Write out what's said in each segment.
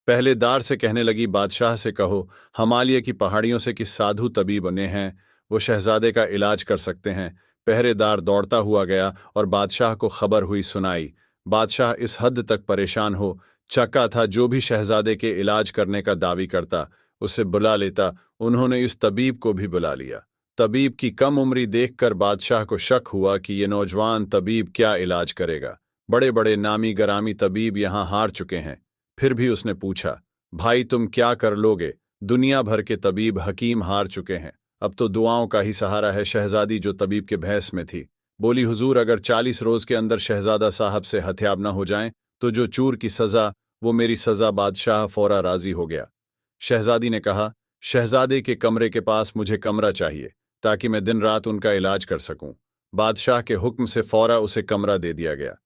पहलेदार से कहने लगी, बादशाह से कहो हिमालय की पहाड़ियों से किस साधु तबीब बने हैं, वो शहजादे का इलाज कर सकते हैं। पहरेदार दौड़ता हुआ गया और बादशाह को खबर हुई सुनाई। बादशाह इस हद तक परेशान हो चका था, जो भी शहजादे के इलाज करने का दावी करता उसे बुला लेता। उन्होंने इस तबीब को भी बुला लिया। तबीब की कम उम्री देखकर बादशाह को शक हुआ कि ये नौजवान तबीब क्या इलाज करेगा। बड़े बड़े नामी गरामी तबीब यहाँ हार चुके हैं। फिर भी उसने पूछा, भाई तुम क्या कर लोगे? दुनिया भर के तबीब हकीम हार चुके हैं, अब तो दुआओं का ही सहारा है। शहजादी जो तबीब के भैंस में थी बोली, हुजूर अगर 40 रोज के अंदर शहजादा साहब से हथियाब न हो जाएं तो जो चूर की सजा वो मेरी सजा। बादशाह फौरा राजी हो गया। शहजादी ने कहा, शहजादे के कमरे के पास मुझे कमरा चाहिए ताकि मैं दिन रात उनका इलाज कर सकूं। बादशाह के हुक्म से फौरा उसे कमरा दे दिया गया।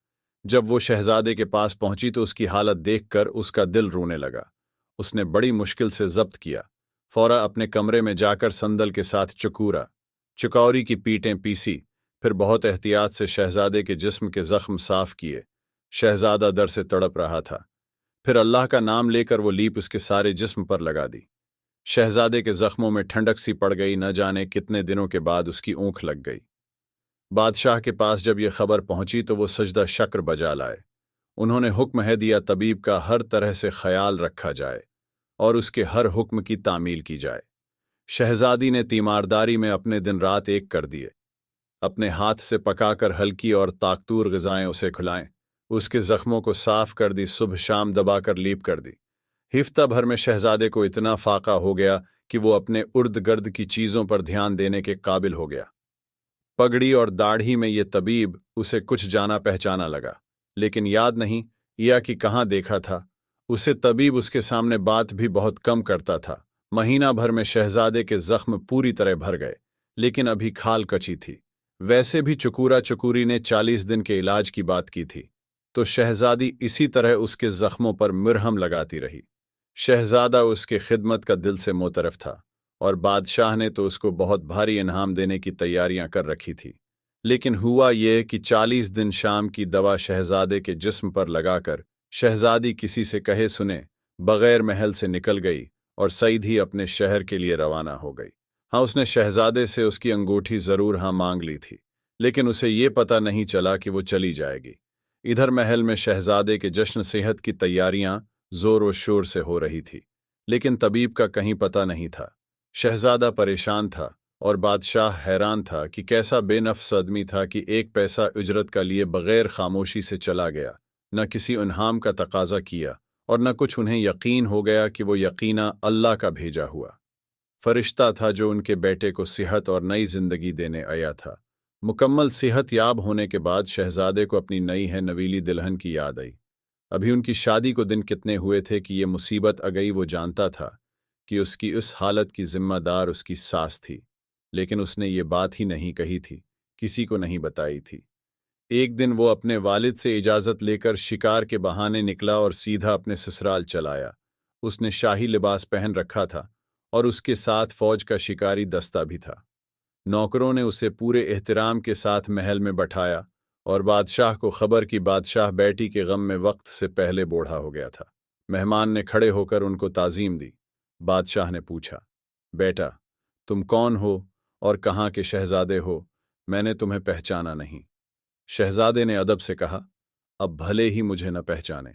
जब वो शहजादे के पास पहुंची तो उसकी हालत देखकर उसका दिल रोने लगा। उसने बड़ी मुश्किल से जब्त किया। फौरा अपने कमरे में जाकर संदल के साथ चुकौरी की पीटें पीसी, फिर बहुत एहतियात से शहजादे के जिस्म के जख्म साफ किए। शहजादा दर से तड़प रहा था। फिर अल्लाह का नाम लेकर वो लीप उसके सारे जिस्म पर लगा दी। शहजादे के जख्मों में ठंडक सी पड़ गई। न जाने कितने दिनों के बाद उसकी ऊँख लग गई। बादशाह के पास जब यह खबर पहुंची तो वो सजदा शक्र बजा लाए। उन्होंने हुक्म है दिया तबीब का हर तरह से ख्याल रखा जाए और उसके हर हुक्म की तामील की जाए। शहजादी ने तीमारदारी में अपने दिन रात एक कर दिए। अपने हाथ से पकाकर हल्की और ताकतूर ग़िज़ाएं उसे खिलाएं। उसके जख्मों को साफ कर दी, सुबह शाम दबाकर लीप कर दी। हिफ्ता भर में शहजादे को इतना फाका हो गया कि वो अपने उर्द गर्द की चीज़ों पर ध्यान देने के काबिल हो गया। पगड़ी और दाढ़ी में ये तबीब उसे कुछ जाना पहचाना लगा, लेकिन याद नहीं या कि कहाँ देखा था उसे। तबीब उसके सामने बात भी बहुत कम करता था। महीना भर में शहजादे के जख्म पूरी तरह भर गए, लेकिन अभी खाल कची थी। वैसे भी चुकूरी ने 40 दिन के इलाज की बात की थी, तो शहजादी इसी तरह उसके जख्मों पर मिरहम लगाती रही। शहजादा उसके खिदमत का दिल से मोतरफ था और बादशाह ने तो उसको बहुत भारी इनाम देने की तैयारियां कर रखी थी। लेकिन हुआ ये कि 40 दिन शाम की दवा शहजादे के जिस्म पर लगाकर शहजादी किसी से कहे सुने बगैर महल से निकल गई और सीधी अपने शहर के लिए रवाना हो गई। हाँ, उसने शहजादे से उसकी अंगूठी जरूर मांग ली थी, लेकिन उसे ये पता नहीं चला कि वो चली जाएगी। इधर महल में शहजादे के जश्न सेहत की तैयारियां जोर व शोर से हो रही थी, लेकिन तबीब का कहीं पता नहीं था। शहजादा परेशान था और बादशाह हैरान था कि कैसा बेनफ्स आदमी था कि एक पैसा उजरत का लिए बगैर खामोशी से चला गया, न किसी इनाम का तकाजा किया और न कुछ उन्हें यकीन हो गया कि वो यकीना अल्लाह का भेजा हुआ फरिश्ता था जो उनके बेटे को सेहत और नई जिंदगी देने आया था। मुकम्मल सेहत याब होने के बाद शहजादे को अपनी नई है नवीली दुल्हन की याद आई। अभी उनकी शादी को दिन कितने हुए थे कि ये मुसीबत आ गई। वो जानता था कि उसकी उस हालत की जिम्मेदार उसकी सास थी, लेकिन उसने ये बात ही नहीं कही थी, किसी को नहीं बताई थी। एक दिन वो अपने वालिद से इजाज़त लेकर शिकार के बहाने निकला और सीधा अपने ससुराल चलाया। उसने शाही लिबास पहन रखा था और उसके साथ फौज का शिकारी दस्ता भी था। नौकरों ने उसे पूरे एहतराम के साथ महल में बैठाया और बादशाह को खबर कि बादशाह बेटी के गम में वक्त से पहले बूढ़ा हो गया था। मेहमान ने खड़े होकर उनको ताज़ीम दी। बादशाह ने पूछा, बेटा तुम कौन हो और कहाँ के शहजादे हो? मैंने तुम्हें पहचाना नहीं। शहजादे ने अदब से कहा, अब भले ही मुझे न पहचाने,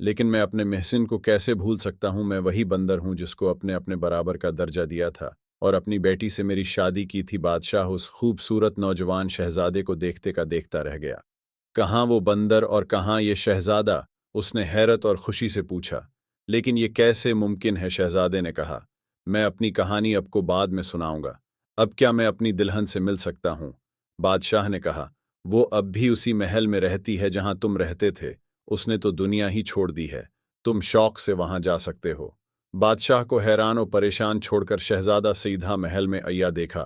लेकिन मैं अपने महसिन को कैसे भूल सकता हूँ। मैं वही बंदर हूँ जिसको अपने अपने बराबर का दर्जा दिया था और अपनी बेटी से मेरी शादी की थी। बादशाह उस खूबसूरत नौजवान शहजादे को देखते का देखता रह गया। कहाँ वो बंदर और कहाँ ये शहजादा? उसने हैरत और खुशी से पूछा। लेकिन ये कैसे मुमकिन है? शहजादे ने कहा, मैं अपनी कहानी आपको बाद में सुनाऊंगा। अब क्या मैं अपनी दुल्हन से मिल सकता हूँ? बादशाह ने कहा, वो अब भी उसी महल में रहती है जहां तुम रहते थे। उसने तो दुनिया ही छोड़ दी है, तुम शौक से वहां जा सकते हो। बादशाह को हैरान और परेशान छोड़कर शहजादा सीधा महल में आया देखा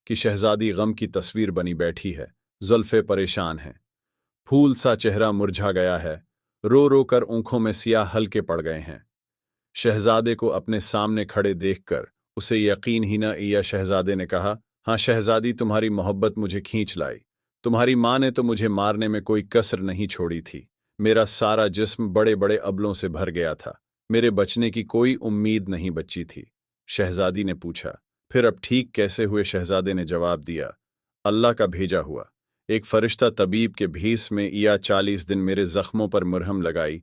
कि शहजादी गम की तस्वीर बनी बैठी है, जुल्फे परेशान हैं, फूल सा चेहरा मुरझा गया है, रो रो कर आंखों में सियाह हल्के पड़ गए हैं। शहजादे को अपने सामने खड़े देखकर उसे यकीन ही न आया। शहजादे ने कहा, हाँ शहजादी, तुम्हारी मोहब्बत मुझे खींच लाई। तुम्हारी माँ ने तो मुझे मारने में कोई कसर नहीं छोड़ी थी। मेरा सारा जिस्म बड़े बड़े अबलों से भर गया था। मेरे बचने की कोई उम्मीद नहीं बची थी। शहजादी ने पूछा, फिर अब ठीक कैसे हुए? शहजादे ने जवाब दिया, अल्लाह का भेजा हुआ। एक फरिश्ता तबीब के भीस में या 40 दिन मेरे जख्मों पर मुरहम लगाई